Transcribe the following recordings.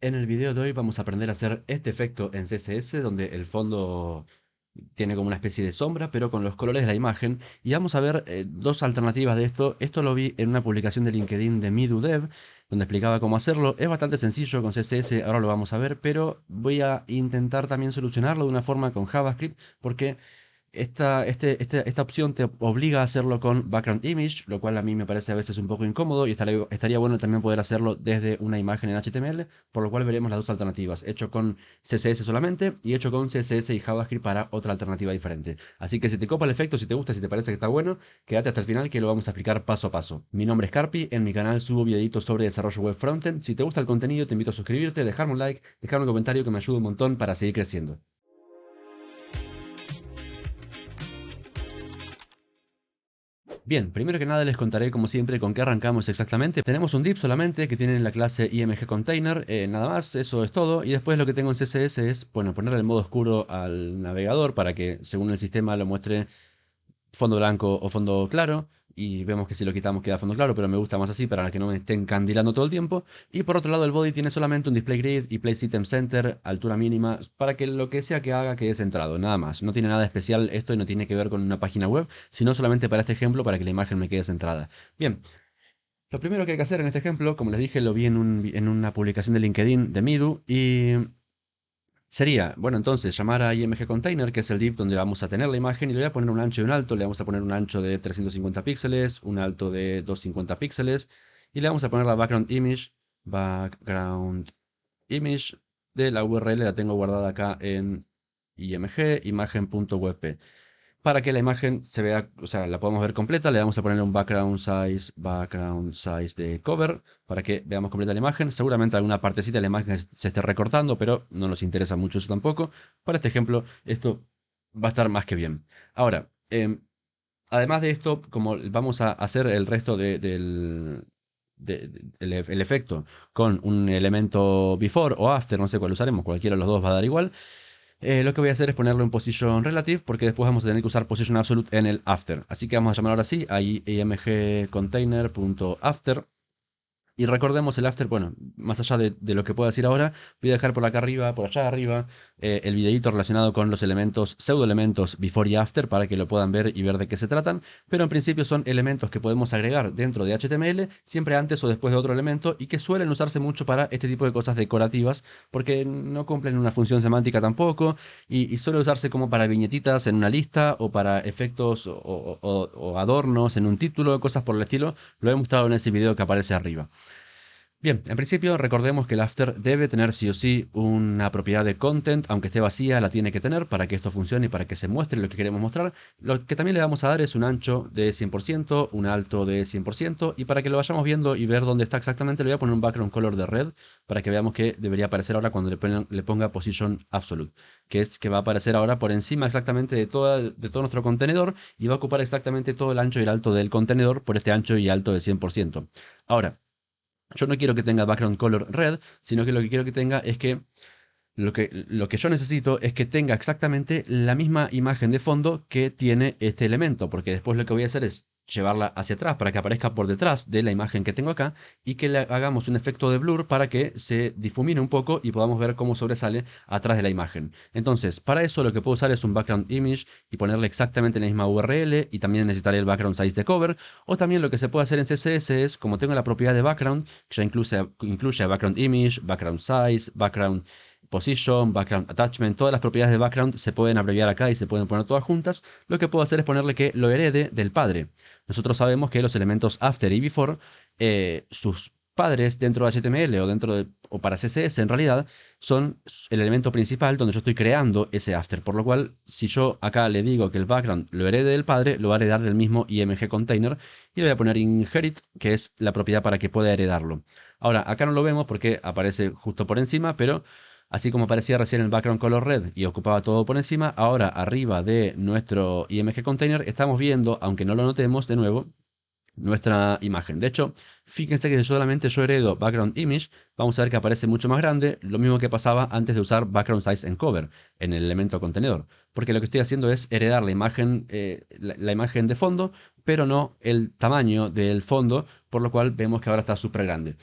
En el video de hoy vamos a aprender a hacer este efecto en CSS donde el fondo tiene como una especie de sombra pero con los colores de la imagen y vamos a ver dos alternativas de esto. Esto lo vi en una publicación de LinkedIn de MiduDev donde explicaba cómo hacerlo. Es bastante sencillo con CSS, ahora lo vamos a ver, pero voy a intentar también solucionarlo de una forma con JavaScript porque esta opción te obliga a hacerlo con background image, lo cual a mí me parece a veces un poco incómodo y estaría bueno también poder hacerlo desde una imagen en HTML, por lo cual veremos las dos alternativas, hecho con CSS solamente y hecho con CSS y JavaScript para otra alternativa diferente. Así que si te copa el efecto, si te gusta, si te parece que está bueno, quédate hasta el final que lo vamos a explicar paso a paso. Mi nombre es Carpi, en mi canal subo videitos sobre desarrollo web frontend. Si te gusta el contenido, te invito a suscribirte, dejarme un like, dejarme un comentario que me ayuda un montón para seguir creciendo. Bien, primero que nada les contaré como siempre con qué arrancamos exactamente. Tenemos un div solamente que tiene la clase imgcontainer, nada más, eso es todo. Y después lo que tengo en CSS es, bueno, ponerle el modo oscuro al navegador para que según el sistema lo muestre fondo blanco o fondo claro. Y vemos que si lo quitamos queda fondo claro, pero me gusta más así para que no me estén candilando todo el tiempo. Y por otro lado el body tiene solamente un display grid y place item center, altura mínima, para que lo que sea que haga quede centrado, nada más. No tiene nada especial esto y no tiene que ver con una página web, sino solamente para este ejemplo para que la imagen me quede centrada. Bien, lo primero que hay que hacer en este ejemplo, como les dije, lo vi en una publicación de LinkedIn de Midu y sería, bueno, entonces llamar a imgcontainer, que es el div donde vamos a tener la imagen, y le voy a poner un ancho y un alto. Le vamos a poner un ancho de 350 píxeles, un alto de 250 píxeles, y le vamos a poner la background image de la URL, la tengo guardada acá en img, imagen.wp. Para que la imagen se vea, o sea, la podamos ver completa, le vamos a poner un background size de cover, para que veamos completa la imagen. Seguramente alguna partecita de la imagen se esté recortando, pero no nos interesa mucho eso tampoco. Para este ejemplo, esto va a estar más que bien. Ahora, además de esto, como vamos a hacer el resto el efecto con un elemento before o after, no sé cuál usaremos, cualquiera de los dos va a dar igual. Lo que voy a hacer es ponerle un position relative porque después vamos a tener que usar position absolute en el after. Así que vamos a llamar ahora sí a imgcontainer.after. Y recordemos el after, bueno, más allá de lo que puedo decir ahora, voy a dejar por acá arriba, por allá arriba, el videito relacionado con los elementos, pseudoelementos before y after para que lo puedan ver y ver de qué se tratan. Pero en principio son elementos que podemos agregar dentro de HTML, siempre antes o después de otro elemento, y que suelen usarse mucho para este tipo de cosas decorativas, porque no cumplen una función semántica tampoco, y suele usarse como para viñetitas en una lista, o para efectos o adornos en un título, cosas por el estilo. Lo he mostrado en ese video que aparece arriba. Bien, en principio recordemos que el after debe tener sí o sí una propiedad de content, aunque esté vacía, la tiene que tener para que esto funcione y para que se muestre lo que queremos mostrar. Lo que también le vamos a dar es un ancho de 100%, un alto de 100%, y para que lo vayamos viendo y ver dónde está exactamente, le voy a poner un background color de red para que veamos que debería aparecer ahora cuando le ponga position absolute, que es que va a aparecer ahora por encima exactamente de todo nuestro contenedor y va a ocupar exactamente todo el ancho y el alto del contenedor por este ancho y alto de 100%. Ahora, yo no quiero que tenga background color red, sino que lo que quiero que tenga es que lo que yo necesito es que tenga exactamente la misma imagen de fondo que tiene este elemento, porque después lo que voy a hacer es llevarla hacia atrás para que aparezca por detrás de la imagen que tengo acá y que le hagamos un efecto de blur para que se difumine un poco y podamos ver cómo sobresale atrás de la imagen. Entonces, para eso lo que puedo usar es un background image y ponerle exactamente la misma URL, y también necesitaré el background size de cover. O también lo que se puede hacer en CSS es, como tengo la propiedad de background, que ya incluye background image, background size, background position, background attachment, todas las propiedades de background se pueden abreviar acá y se pueden poner todas juntas. Lo que puedo hacer es ponerle que lo herede del padre. Nosotros sabemos que los elementos after y before, sus padres dentro de HTML o para CSS en realidad, son el elemento principal donde yo estoy creando ese after. Por lo cual, si yo acá le digo que el background lo herede del padre, lo va a heredar del mismo img container y le voy a poner inherit, que es la propiedad para que pueda heredarlo. Ahora, acá no lo vemos porque aparece justo por encima, pero así como aparecía recién el background color red y ocupaba todo por encima, ahora arriba de nuestro img container estamos viendo, aunque no lo notemos de nuevo, nuestra imagen. De hecho, fíjense que si solamente yo heredo background image, vamos a ver que aparece mucho más grande, lo mismo que pasaba antes de usar background size en cover, en el elemento contenedor. Porque lo que estoy haciendo es heredar la imagen, la imagen de fondo, pero no el tamaño del fondo, por lo cual vemos que ahora está súper grande.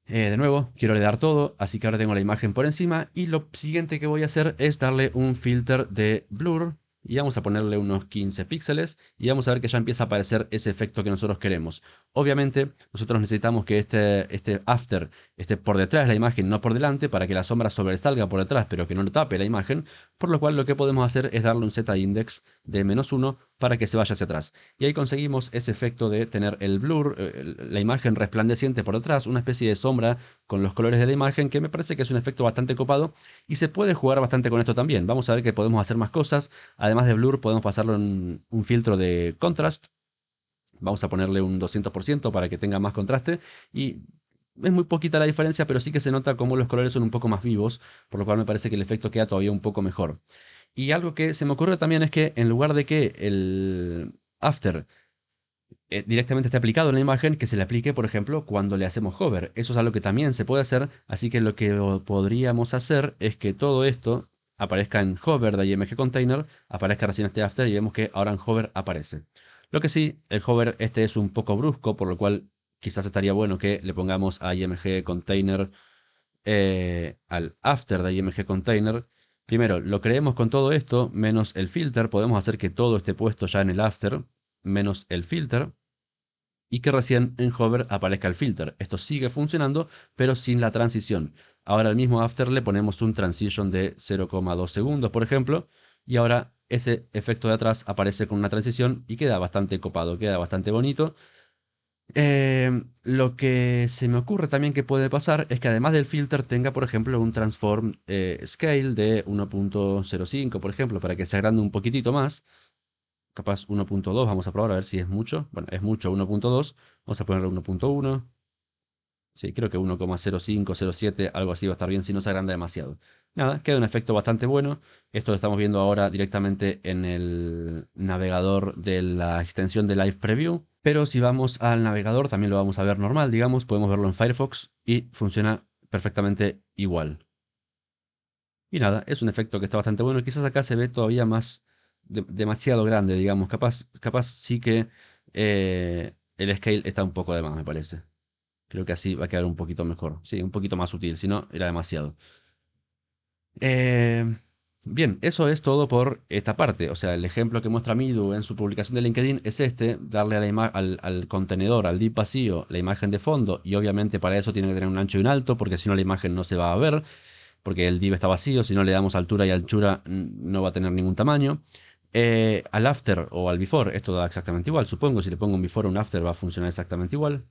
De nuevo, quiero heredar todo, así que ahora tengo la imagen por encima y lo siguiente que voy a hacer es darle un filter de blur y vamos a ponerle unos 15 píxeles y vamos a ver que ya empieza a aparecer ese efecto que nosotros queremos. Obviamente, nosotros necesitamos que este after esté por detrás de la imagen, no por delante, para que la sombra sobresalga por detrás, pero que no tape la imagen, por lo cual lo que podemos hacer es darle un z-index de -1 para que se vaya hacia atrás. Y ahí conseguimos ese efecto de tener el blur, la imagen resplandeciente por detrás, una especie de sombra con los colores de la imagen, que me parece que es un efecto bastante copado y se puede jugar bastante con esto también. Vamos a ver que podemos hacer más cosas. Además de blur, podemos pasarlo en un filtro de contrast. Vamos a ponerle un 200% para que tenga más contraste y es muy poquita la diferencia, pero sí que se nota como los colores son un poco más vivos, por lo cual me parece que el efecto queda todavía un poco mejor. Y algo que se me ocurre también es que en lugar de que el after directamente esté aplicado en la imagen, que se le aplique, por ejemplo, cuando le hacemos hover. Eso es algo que también se puede hacer, así que lo que podríamos hacer es que todo esto aparezca en hover de IMG Container, aparezca recién este after y vemos que ahora en hover aparece. Lo que sí, el hover este es un poco brusco, por lo cual quizás estaría bueno que le pongamos a IMG Container al after de IMG Container. Primero, lo creemos con todo esto, menos el filter. Podemos hacer que todo esté puesto ya en el after, menos el filter. Y que recién en hover aparezca el filter. Esto sigue funcionando, pero sin la transición. Ahora al mismo after le ponemos un transition de 0,2 segundos, por ejemplo. Y ahora ese efecto de atrás aparece con una transición y queda bastante copado, queda bastante bonito. Lo que se me ocurre también que puede pasar es que además del filter tenga, por ejemplo, un transform scale de 1.05, por ejemplo, para que se agrande un poquitito más. Capaz 1.2, vamos a probar a ver si es mucho. Bueno, es mucho 1.2. Vamos a ponerle 1.1. Sí, creo que 1,05, 0,7, algo así va a estar bien si no se agranda demasiado. Nada, queda un efecto bastante bueno. Esto lo estamos viendo ahora directamente en el navegador de la extensión de Live Preview. Pero si vamos al navegador, también lo vamos a ver normal, digamos. Podemos verlo en Firefox y funciona perfectamente igual. Y nada, es un efecto que está bastante bueno. Quizás acá se ve todavía más, demasiado grande, digamos. Capaz sí que el scale está un poco de más, me parece. Creo que así va a quedar un poquito mejor. Sí, un poquito más sutil, si no, era demasiado. Eh, bien, eso es todo por esta parte. O sea, el ejemplo que muestra Midu en su publicación de LinkedIn es este, darle a al contenedor, al div vacío, la imagen de fondo. Y obviamente para eso tiene que tener un ancho y un alto, porque si no la imagen no se va a ver, porque el div está vacío. Si no le damos altura y anchura, no va a tener ningún tamaño. Al after o al before, esto da exactamente igual. Supongo si le pongo un before o un after va a funcionar exactamente igual.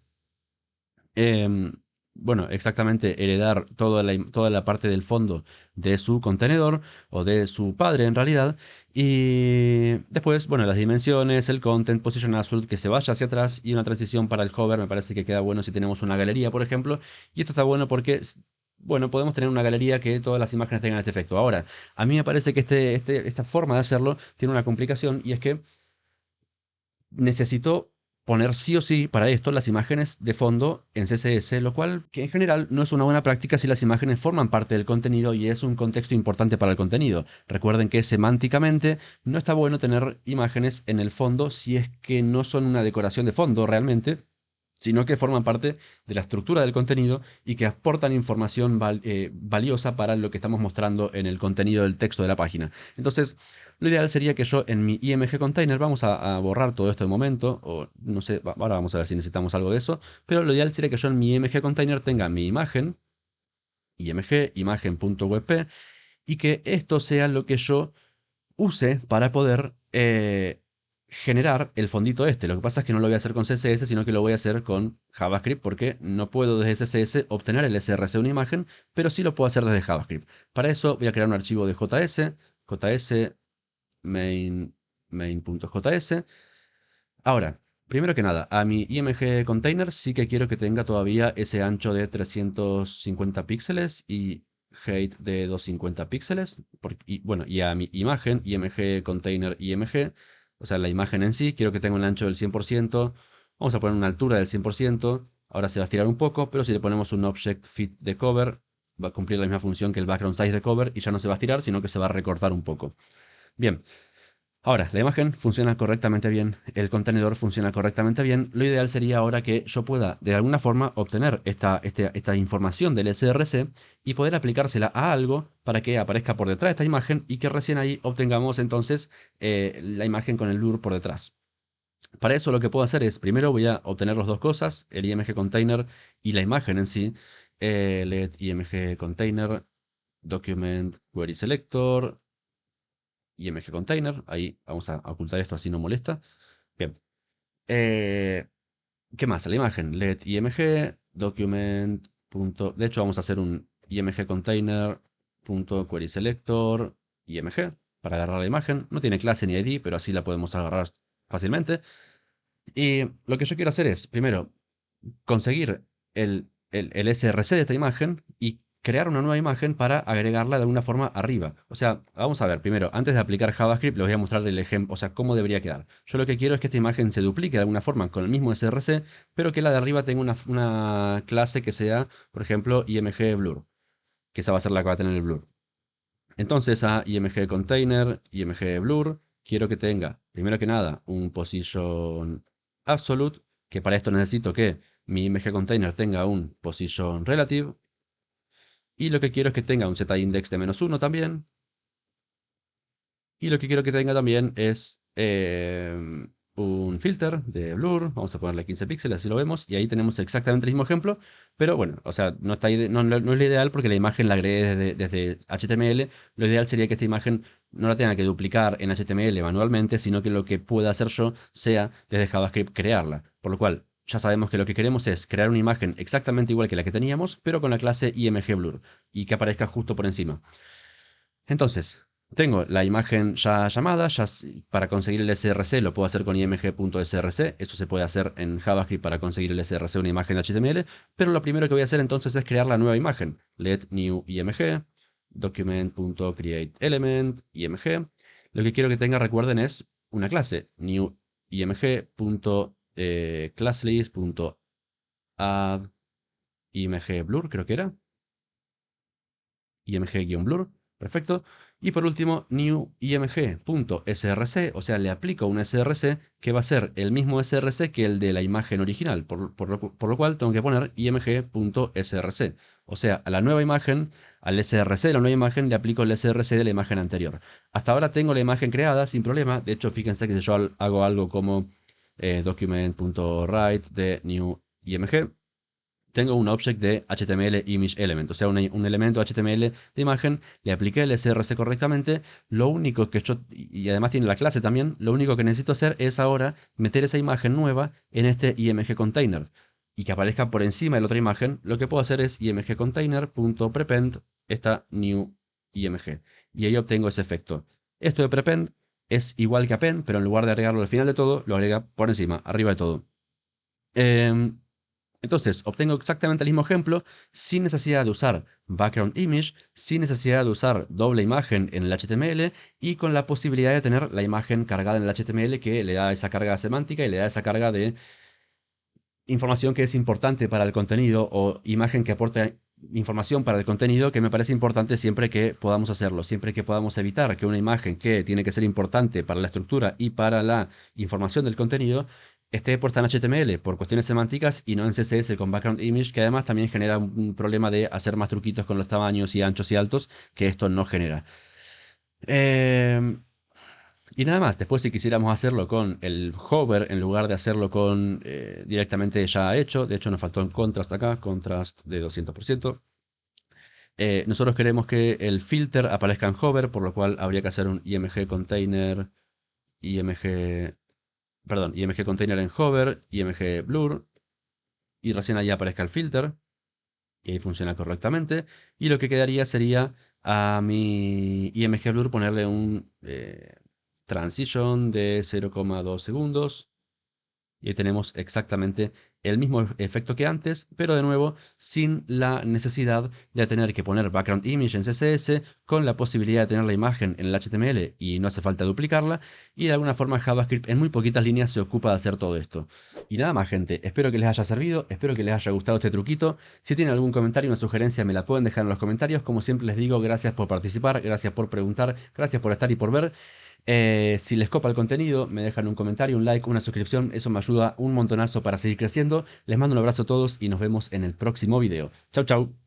Em, bueno, exactamente heredar toda la parte del fondo de su contenedor o de su padre en realidad. Y después, bueno, las dimensiones, el content, position absolute, que se vaya hacia atrás y una transición para el hover. Me parece que queda bueno si tenemos una galería, por ejemplo. Y esto está bueno porque, bueno, podemos tener una galería que todas las imágenes tengan este efecto. Ahora, a mí me parece que esta forma de hacerlo tiene una complicación y es que necesito poner sí o sí para esto las imágenes de fondo en CSS, lo cual que en general no es una buena práctica si las imágenes forman parte del contenido y es un contexto importante para el contenido. Recuerden que semánticamente no está bueno tener imágenes en el fondo si es que no son una decoración de fondo realmente, sino que forman parte de la estructura del contenido y que aportan información valiosa para lo que estamos mostrando en el contenido del texto de la página. Entonces, lo ideal sería que yo en mi IMG container, vamos a borrar todo esto de momento, o no sé, ahora vamos a ver si necesitamos algo de eso, pero lo ideal sería que yo en mi IMG container tenga mi imagen, IMG, imagen.wp, y que esto sea lo que yo use para poder generar el fondito este. Lo que pasa es que no lo voy a hacer con CSS, sino que lo voy a hacer con JavaScript, porque no puedo desde CSS obtener el SRC de una imagen, pero sí lo puedo hacer desde JavaScript. Para eso voy a crear un archivo de JS main, main.js. Ahora, primero que nada, a mi IMG container sí que quiero que tenga todavía ese ancho de 350 píxeles y height de 250 píxeles. Y bueno, y a mi imagen, IMG container IMG, o sea, la imagen en sí, quiero que tenga un ancho del 100%. Vamos a poner una altura del 100%. Ahora se va a estirar un poco, pero si le ponemos un object fit de cover, va a cumplir la misma función que el background size de cover y ya no se va a estirar, sino que se va a recortar un poco. Bien. Ahora, la imagen funciona correctamente bien, el contenedor funciona correctamente bien. Lo ideal sería ahora que yo pueda de alguna forma obtener esta información del src y poder aplicársela a algo para que aparezca por detrás de esta imagen y que recién ahí obtengamos entonces la imagen con el blur por detrás. Para eso lo que puedo hacer es, primero voy a obtener las dos cosas, el img container y la imagen en sí. Let img container, document query selector, img container. Ahí vamos a ocultar esto así no molesta. Bien. Eh, ¿Qué más? La imagen, let img document. De hecho, vamos a hacer un img container punto query selector img para agarrar la imagen. No tiene clase ni ID, pero así la podemos agarrar fácilmente. Y lo que yo quiero hacer es, primero, conseguir el src de esta imagen y crear una nueva imagen para agregarla de alguna forma arriba. O sea, vamos a ver, primero, antes de aplicar JavaScript, les voy a mostrar el ejemplo, o sea, cómo debería quedar. Yo lo que quiero es que esta imagen se duplique de alguna forma con el mismo src, pero que la de arriba tenga una clase que sea, por ejemplo, img blur, que esa va a ser la que va a tener el blur. Entonces a img container, img blur, quiero que tenga, primero que nada, un position absolute, que para esto necesito que mi img container tenga un position relative, y lo que quiero es que tenga un z-index de -1 también, y lo que quiero que tenga también es un filter de blur. Vamos a ponerle 15 píxeles, así lo vemos. Y ahí tenemos exactamente el mismo ejemplo. Pero bueno, o sea, no es lo ideal porque la imagen la agregué desde HTML. Lo ideal sería que esta imagen no la tenga que duplicar en HTML manualmente, sino que lo que pueda hacer yo sea desde JavaScript crearla. Por lo cual, ya sabemos que lo que queremos es crear una imagen exactamente igual que la que teníamos, pero con la clase img blur y que aparezca justo por encima. Entonces, tengo la imagen ya llamada, para conseguir el src lo puedo hacer con img.src, eso se puede hacer en JavaScript para conseguir el src una imagen de HTML, pero lo primero que voy a hacer entonces es crear la nueva imagen. Let new img, document.createElement, img. Lo que quiero que tenga, recuerden, es una clase, new img.classlist.add img blur, creo que era img-blur, perfecto. Y por último, new img.src, o sea, le aplico un src que va a ser el mismo src que el de la imagen original, por lo cual tengo que poner img.src. O sea, a la nueva imagen, al src de la nueva imagen, le aplico el src de la imagen anterior. Hasta ahora tengo la imagen creada sin problema. De hecho, fíjense que si yo hago algo como document.write de new img, tengo un object de HTML image element, o sea, un elemento HTML de imagen, le apliqué el src correctamente. Lo único que yo, y además tiene la clase también, lo único que necesito hacer es ahora meter esa imagen nueva en este img container y que aparezca por encima de la otra imagen. Lo que puedo hacer es img container.prepend esta new img y ahí obtengo ese efecto. Esto de prepend es igual que append, pero en lugar de agregarlo al final de todo, lo agrega por encima, arriba de todo. Entonces, obtengo exactamente el mismo ejemplo sin necesidad de usar background image, sin necesidad de usar doble imagen en el HTML y con la posibilidad de tener la imagen cargada en el HTML que le da esa carga semántica y le da esa carga de información que es importante para el contenido o imagen que aporta información para el contenido que me parece importante siempre que podamos hacerlo, siempre que podamos evitar que una imagen que tiene que ser importante para la estructura y para la información del contenido esté puesta en HTML por cuestiones semánticas y no en CSS con background image, que además también genera un problema de hacer más truquitos con los tamaños y anchos y altos que esto no genera. Eh, y nada más, después si quisiéramos hacerlo con el hover en lugar de hacerlo con directamente ya hecho, de hecho nos faltó un contrast acá, contrast de 200%. Nosotros queremos que el filter aparezca en hover, por lo cual habría que hacer un img container, img, perdón, img container en hover, img blur, y recién ahí aparezca el filter, y ahí funciona correctamente. Y lo que quedaría sería a mi img blur ponerle un transition de 0,2 segundos. Y ahí tenemos exactamente el mismo efecto que antes, pero de nuevo sin la necesidad de tener que poner background image en CSS, con la posibilidad de tener la imagen en el HTML y no hace falta duplicarla. Y de alguna forma JavaScript en muy poquitas líneas se ocupa de hacer todo esto. Y nada más, gente, espero que les haya servido, espero que les haya gustado este truquito. Si tienen algún comentario o una sugerencia me la pueden dejar en los comentarios. Como siempre les digo, gracias por participar, gracias por preguntar, gracias por estar y por ver. Si les copa el contenido, me dejan un comentario, un like, una suscripción, eso me ayuda un montonazo para seguir creciendo. Les mando un abrazo a todos y nos vemos en el próximo video. Chau, chau.